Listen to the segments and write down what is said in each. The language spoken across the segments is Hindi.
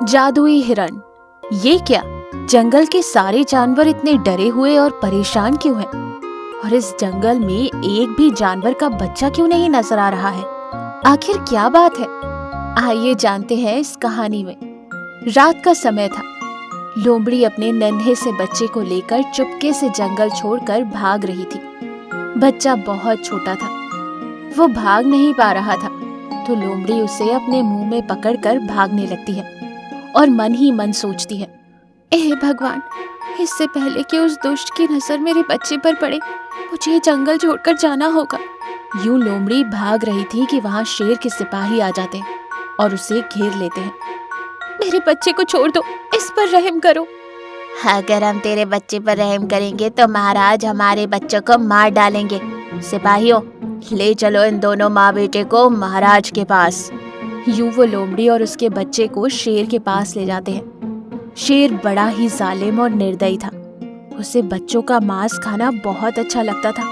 जादुई हिरण। ये क्या? जंगल के सारे जानवर इतने डरे हुए और परेशान क्यों हैं? और इस जंगल में एक भी जानवर का बच्चा क्यों नहीं नजर आ रहा है? आखिर क्या बात है? आइए जानते हैं इस कहानी में। रात का समय था। लोमड़ी अपने नन्हे से बच्चे को लेकर चुपके से जंगल छोड़कर भाग रही थी। बच्चा बहुत छोटा था, वो भाग नहीं पा रहा था, तो लोमड़ी उसे अपने मुंह में पकड़कर भागने लगती है और मन ही मन सोचती है, हे भगवान, इससे पहले कि उस दुष्ट की नजर मेरे बच्चे पर पड़े, मुझे जंगल छोड़कर जाना होगा। यूं लोमड़ी भाग रही थी कि वहां शेर के सिपाही आ जाते हैं और उसे घेर लेते हैं। मेरे बच्चे को छोड़ दो, इस पर रहम करो। अगर हम तेरे बच्चे पर रहम करेंगे तो महाराज हमारे बच्चों को मार डालेंगे। सिपाहियों, ले चलो इन दोनों माँ बेटे को महाराज के पास। यूं वो लोमड़ी और उसके बच्चे को शेर के पास ले जाते हैं। शेर बड़ा ही जालिम और निर्दयी था। उसे बच्चों का मांस खाना बहुत अच्छा लगता था।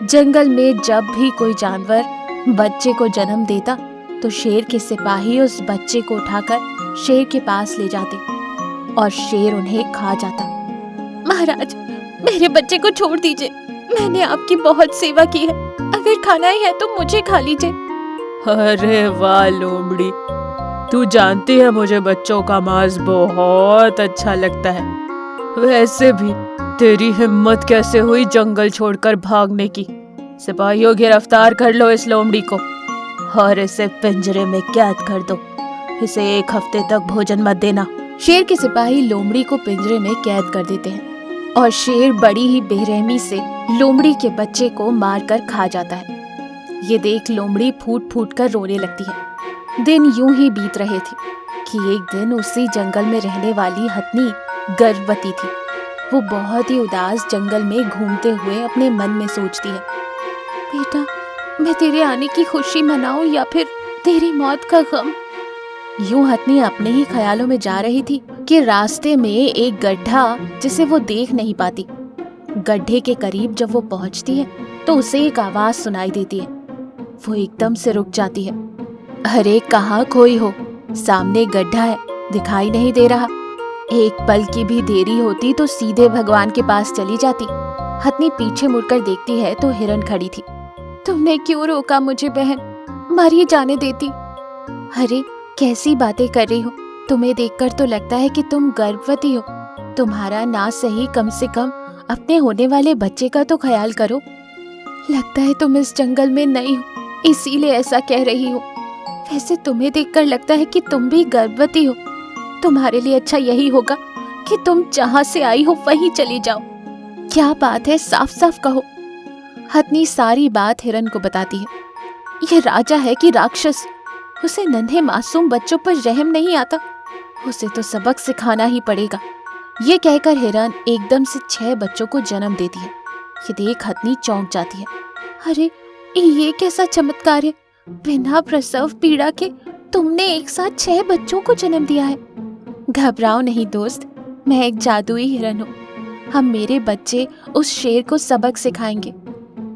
जंगल में जब भी कोई जानवर बच्चे को जन्म देता तो शेर के सिपाही उस बच्चे को उठाकर शेर के पास ले जाते और शेर उन्हें खा जाता। महाराज, मेरे बच्चे को छोड़ दीजिए, मैंने आपकी बहुत सेवा की है, अगर खाना ही है तो मुझे खा लीजिए। अरे वाह लोमड़ी, तू जानती है मुझे बच्चों का मांस बहुत अच्छा लगता है। वैसे भी तेरी हिम्मत कैसे हुई जंगल छोड़कर भागने की? सिपाहियों, गिरफ्तार कर लो इस लोमड़ी को और इसे पिंजरे में कैद कर दो। इसे 1 हफ्ते तक भोजन मत देना। शेर के सिपाही लोमड़ी को पिंजरे में कैद कर देते हैं और शेर बड़ी ही बेरहमी से लोमड़ी के बच्चे को मारकर खा जाता है। ये देख लोमड़ी फूट फूट कर रोने लगती है। दिन यूं ही बीत रहे थे कि एक दिन उसी जंगल में रहने वाली हथनी गर्भवती थी। वो बहुत ही उदास जंगल में घूमते हुए अपने मन में सोचती है, बेटा, मैं तेरे आने की खुशी मनाऊं या फिर तेरी मौत का गम? यूं हथनी अपने ही ख्यालों में जा रही थी कि रास्ते में एक गड्ढा जिसे वो देख नहीं पाती। गड्ढे के करीब जब वो पहुंचती है तो उसे एक आवाज सुनाई देती है। वो एकदम से रुक जाती है। अरे कहाँ खोई हो? सामने गड्ढा है, दिखाई नहीं दे रहा। एक पल की भी देरी होती तो सीधे भगवान के पास चली जाती। हथनी पीछे मुड़कर देखती है तो हिरन खड़ी थी। तुमने क्यों रोका मुझे बहन? मर ही जाने देती। अरे कैसी बातें कर रही हो? तुम्हें देखकर तो लगता है कि तुम गर्भवती हो। तुम्हारा ना सही कम से कम अपने होने वाले बच्चे का तो ख्याल करो। लगता है तुम इस जंगल में नई हो, इसीलिए ऐसा कह रही हो। वैसे तुम्हें देखकर लगता है कि तुम भी गर्भवती हो। तुम्हारे लिए अच्छा यही होगा कि तुम जहां से आई हो वहीं चली जाओ। क्या बात है, साफ साफ कहो। हथनी सारी बात हिरन को बताती है। यह राजा है कि राक्षस? उसे नन्हे मासूम बच्चों पर रहम नहीं आता। उसे तो सबक सिखाना ही पड़ेगा। ये कहकर हिरन एकदम से 6 बच्चों को जन्म देती है। ये देख हथनी चौंक जाती है। अरे ये कैसा चमत्कार है? बिना प्रसव पीड़ा के तुमने एक साथ 6 बच्चों को जन्म दिया है। घबराओ नहीं दोस्त, मैं एक जादुई हिरन हूँ। हम मेरे बच्चे उस शेर को सबक सिखाएंगे।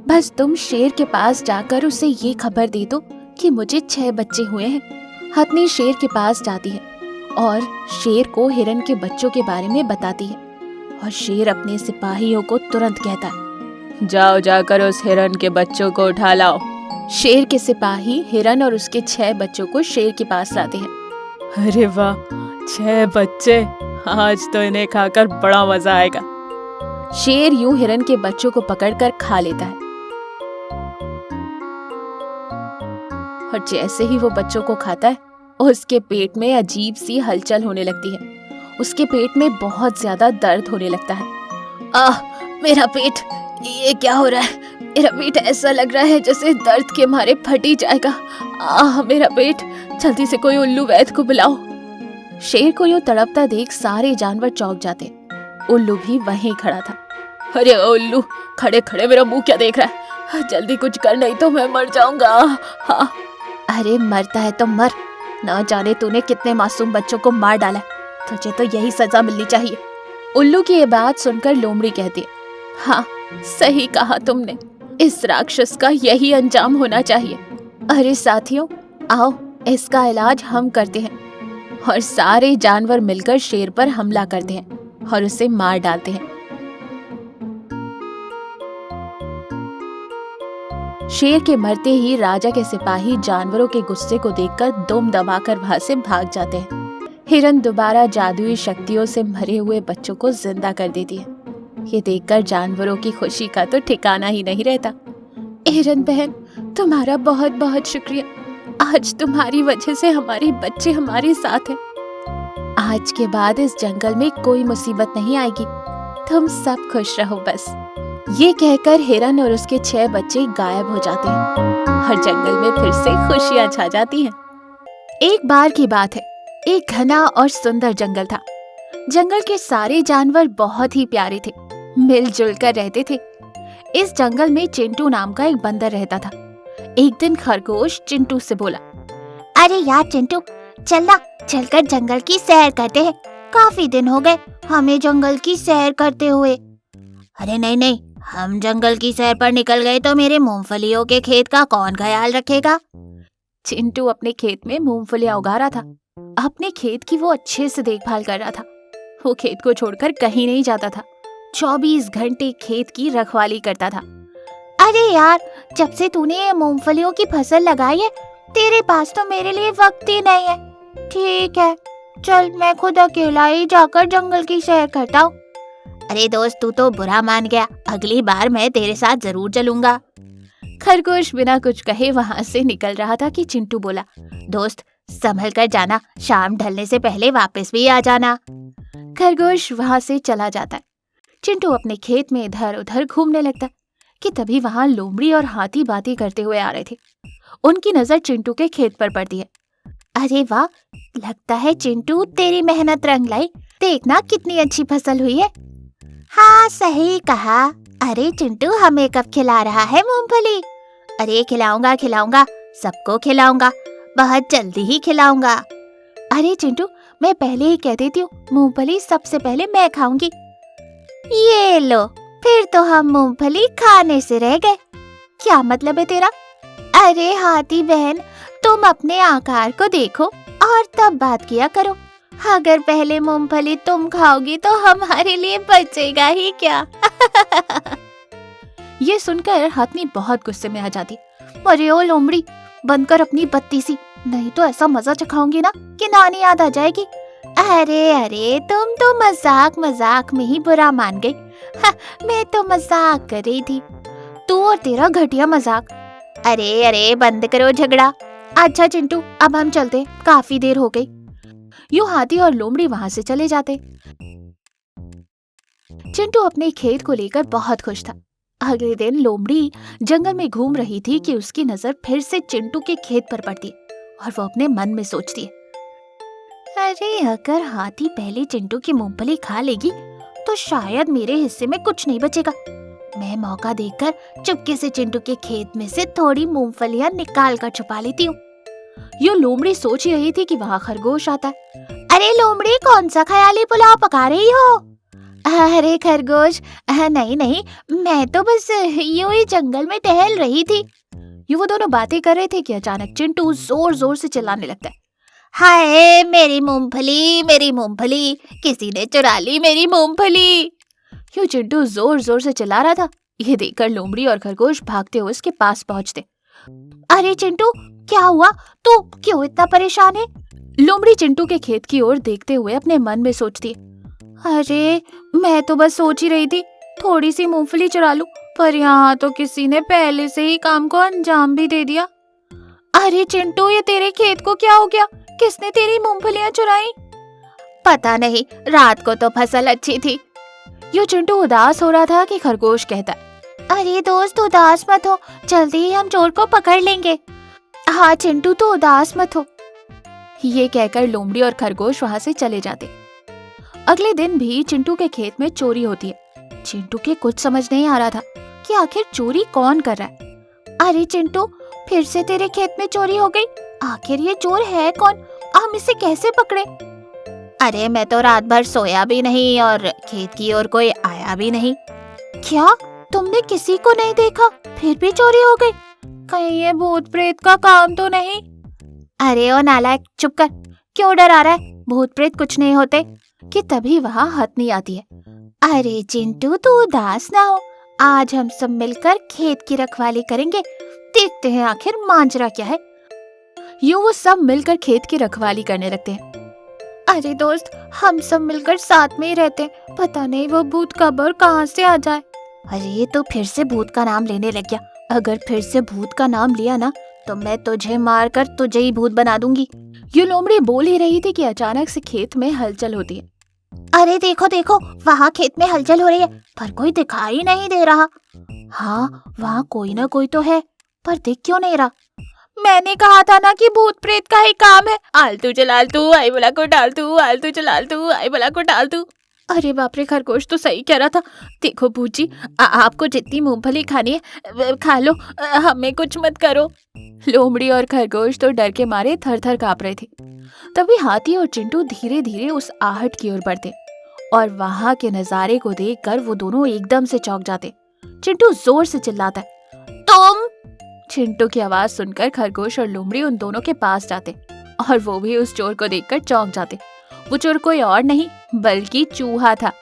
बस तुम शेर के पास जाकर उसे ये खबर दे दो कि मुझे 6 बच्चे हुए हैं। हथनी शेर के पास जाती है और शेर को हिरन के बच्चों के बारे में बताती है और शेर अपने सिपाहियों को तुरंत कहता है, जाओ जाकर उस हिरन के बच्चों को उठा लाओ। शेर के सिपाही हिरन और उसके 6 बच्चों को शेर के पास लाते हैं। अरे वाह, 6 बच्चे! आज तो इन्हें खाकर बड़ा मजा आएगा। शेर यूं हिरन के बच्चों को पकड़कर खा लेता है और जैसे ही वो बच्चों को खाता है उसके पेट में अजीब सी हलचल होने लगती है। उसके पेट में बहुत ज्यादा दर्द होने लगता है। मेरा पेट, ये क्या हो रहा है? मेरा पेट ऐसा लग रहा है जैसे दर्द के मारे फट ही जाएगा। मेरा पेट, जल्दी से कोई उल्लू वैद्य को बुलाओ। शेर को यूं तड़पता देख सारे जानवर चौंक जाते। उल्लू भी वहीं खड़ा था। अरे उल्लू, खड़े खड़े मेरा मुंह क्या देख रहा है? जल्दी कुछ कर, नहीं तो मैं मर जाऊंगा। अरे मरता है तो मर, न जाने तूने कितने मासूम बच्चों को मार डाला है, तुझे तो यही सजा मिलनी चाहिए। उल्लू की ये बात सुनकर लोमड़ी कहती है, हाँ सही कहा तुमने, इस राक्षस का यही अंजाम होना चाहिए। अरे साथियों, आओ इसका इलाज हम करते हैं। और सारे जानवर मिलकर शेर पर हमला करते हैं और उसे मार डालते हैं। शेर के मरते ही राजा के सिपाही जानवरों के गुस्से को देखकर दुम दबाकर वहां से भाग जाते हैं। हिरन दोबारा जादुई शक्तियों से मरे हुए बच्चों को जिंदा कर देती है। ये देखकर जानवरों की खुशी का तो ठिकाना ही नहीं रहता। हिरन बहन, तुम्हारा बहुत बहुत शुक्रिया। आज तुम्हारी वजह से हमारे बच्चे हमारे साथ हैं। आज के बाद इस जंगल में कोई मुसीबत नहीं आएगी। तुम सब खुश रहो बस। ये कहकर हिरन और उसके 6 बच्चे गायब हो जाते हैं और जंगल में फिर से खुशियां छा जाती हैं। एक बार की बात है, एक घना और सुंदर जंगल था। जंगल के सारे जानवर बहुत ही प्यारे थे, मिलजुल कर रहते थे। इस जंगल में चिंटू नाम का एक बंदर रहता था। एक दिन खरगोश चिंटू से बोला, अरे यार चिंटू, चलना चलकर जंगल की सैर करते हैं। काफी दिन हो गए हमें जंगल की सैर करते हुए। अरे नहीं नहीं, हम जंगल की सैर पर निकल गए तो मेरे मूंगफलियों के खेत का कौन ख्याल रखेगा। चिंटू अपने खेत में मूंगफलियां उगा रहा था। अपने खेत की वो अच्छे से देखभाल कर रहा था। वो खेत को छोड़कर कहीं नहीं जाता था। 24 घंटे खेत की रखवाली करता था। अरे यार, जब से तूने ये मूंगफलियों की फसल लगाई है, तेरे पास तो मेरे लिए वक्त ही नहीं है। ठीक है, चल मैं खुद अकेला ही जाकर जंगल की सैर करता हूँ। अरे दोस्त, तू तो बुरा मान गया। अगली बार मैं तेरे साथ जरूर चलूंगा। खरगोश बिना कुछ कहे वहां से निकल रहा था कि चिंटू बोला, दोस्त संभल कर जाना, शाम ढलने से पहले वापस भी आ जाना। खरगोश वहां से चला जाता है। चिंटू अपने खेत में इधर उधर घूमने लगता है कि तभी वहां लोमड़ी और हाथी बातें करते हुए आ रहे थे। उनकी नजर चिंटू के खेत पर पड़ती है। अरे वाह, लगता है चिंटू तेरी मेहनत रंग लाई। देखना कितनी अच्छी फसल हुई है। हाँ, सही कहा। अरे चिंटू, हमें कब खिला रहा है मूंगफली? अरे खिलाऊंगा खिलाऊंगा, सबको खिलाऊंगा, बहुत जल्दी ही खिलाऊंगा। अरे चिंटू, मैं पहले ही कह देती हूँ, मूंगफली सबसे पहले मैं खाऊंगी। ये लो, फिर तो हम मूंगफली खाने से रह गए। क्या मतलब है तेरा? अरे हाथी बहन, तुम अपने आकार को देखो और तब बात किया करो। अगर पहले मूंगफली तुम खाओगी तो हमारे लिए बचेगा ही क्या? ये सुनकर हाथनी बहुत गुस्से में आ जाती। अरे ओ लोमड़ी, बंद कर अपनी बत्ती सी, नहीं तो ऐसा मजा चखाऊंगी ना कि नानी याद आ जाएगी। अरे अरे, तुम तो मजाक मजाक में ही बुरा मान गई। मैं तो मजाक कर रही थी। तू और तेरा घटिया मजाक। अरे अरे, बंद करो झगड़ा। अच्छा चिंटू, अब हम चलते, काफी देर हो गई। यूं हाथी और लोमड़ी वहां से चले जाते। चिंटू अपने खेत को लेकर बहुत खुश था। अगले दिन लोमड़ी जंगल में घूम रही थी कि उसकी नजर फिर से चिंटू के खेत पर पड़ती और वो अपने मन में सोचती है, अरे अगर हाथी पहले चिंटू की मूंगफली खा लेगी तो शायद मेरे हिस्से में कुछ नहीं बचेगा। मैं मौका देखकर चुपके से चिंटू के खेत में से थोड़ी मूंगफलियां निकाल कर छुपा लेती हूँ। यूं लोमड़ी सोच ही रही थी कि वहां खरगोश आता है। अरे लोमड़ी, कौन सा ख्याली पुलाव पका रही हो? अरे खरगोश, नहीं नहीं, मैं तो बस यूं ही जंगल में टहल रही थी। यूं वो दोनों बातें कर रहे थे कि अचानक चिंटू जोर जोर से चिल्लाने लगता है, हाय मेरी मूंगफली, मेरी मूंगफली, किसी ने चुरा ली मेरी मूंगफली। यूं चिंटू जोर जोर से चिल्ला रहा था। ये देखकर लोमड़ी और खरगोश भागते हुए उसके पास पहुंचते। अरे चिंटू, क्या हुआ? तू क्यों इतना परेशान है? लोमड़ी चिंटू के खेत की ओर देखते हुए अपने मन में सोचती है, अरे मैं तो बस सोच ही रही थी थोड़ी सी मूंगफली चुरा लूं, पर यहाँ तो किसी ने पहले से ही काम को अंजाम भी दे दिया। अरे चिंटू, ये तेरे खेत को क्या हो गया? किसने तेरी मूंगफलियां चुराई? पता नहीं, रात को तो फसल अच्छी थी। यूं चिंटू उदास हो रहा था कि खरगोश कहता है, अरे दोस्त उदास मत हो, जल्दी ही हम चोर को पकड़ लेंगे। हाँ चिंटू, तो उदास मत हो। ये कहकर लोमड़ी और खरगोश वहां से चले जाते। अगले दिन भी चिंटू के खेत में चोरी होती है। चिंटू के कुछ समझ नहीं आ रहा था कि आखिर चोरी कौन कर रहा है। अरे चिंटू, फिर से तेरे खेत में चोरी हो गई। आखिर ये चोर है कौन? हम इसे कैसे पकड़े? अरे मैं तो रात भर सोया भी नहीं और खेत की ओर कोई आया भी नहीं। क्या तुमने किसी को नहीं देखा, फिर भी चोरी हो गई? कहीं ये भूत प्रेत का काम तो नहीं? अरे ओ नालायक, चुप कर। क्यों डरा रहा है? भूत प्रेत कुछ नहीं होते। कि तभी वहाँ हथनी आती है। अरे चिंटू, तू उदास ना हो, आज हम सब मिलकर खेत की रखवाली करेंगे, देखते हैं आखिर मांजरा क्या है। यूं वो सब मिलकर खेत की रखवाली करने लगते हैं। अरे दोस्त, हम सब मिलकर साथ में ही रहते हैं, पता नहीं वो भूत कब और कहाँ से आ जाए। अरे तो फिर से भूत का नाम लेने लग गया। अगर फिर से भूत का नाम लिया ना तो मैं तुझे मारकर तुझे ही भूत बना दूंगी। यूं लोमड़ी बोल ही रही थी कि अचानक से खेत में हलचल होती है। अरे देखो देखो, वहाँ खेत में हलचल हो रही है, पर कोई दिखाई नहीं दे रहा। हाँ, वहाँ कोई ना कोई तो है, पर दिख क्यों नहीं रहा? मैंने कहा था ना कि भूत प्रेत का ही काम है। आलतू चलालतू आई भला को डालतू, आलतू चलालतू आई भला को डालतू। अरे बाप रे, खरगोश तो सही कह रहा था। देखो भूत जी, आपको जितनी मूंगफली खानी है खा लो, हमें कुछ मत करो। लोमड़ी और खरगोश तो डर के मारे थर थर कांप रहे थे। तभी हाथी और चिंटू धीरे धीरे उस आहट की ओर बढ़ते और वहां के नजारे को देखकर वो दोनों एकदम से चौंक जाते। चिंटू जोर से चिल्लाता है, तुम! चिंटू की आवाज सुनकर खरगोश और लोमड़ी उन दोनों के पास जाते और वो भी उस चोर को देखकर चौंक जाते। वो चोर कोई और नहीं बल्कि चूहा था।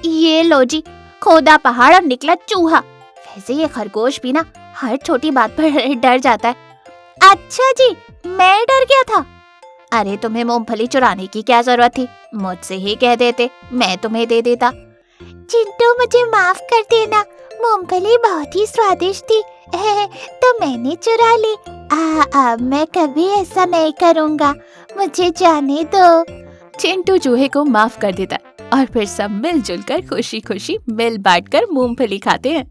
ये लो जी, खोदा पहाड़ और निकला चूहा। वैसे ये खरगोश भी ना हर छोटी बात पर डर जाता है। अच्छा जी, मैं डर गया था। अरे तुम्हें मूंगफली चुराने की क्या जरूरत थी? मुझसे ही कह देते, मैं तुम्हें दे देता। चिंटू, मुझे माफ कर देना, मूंगफली बहुत ही स्वादिष्ट थी तो मैंने चुरा ली। अब मैं कभी ऐसा नहीं करूँगा, मुझे जाने दो। चिंटू चूहे को माफ कर देता है और फिर सब मिलजुल कर खुशी खुशी मिल बांट कर मूंगफली खाते हैं।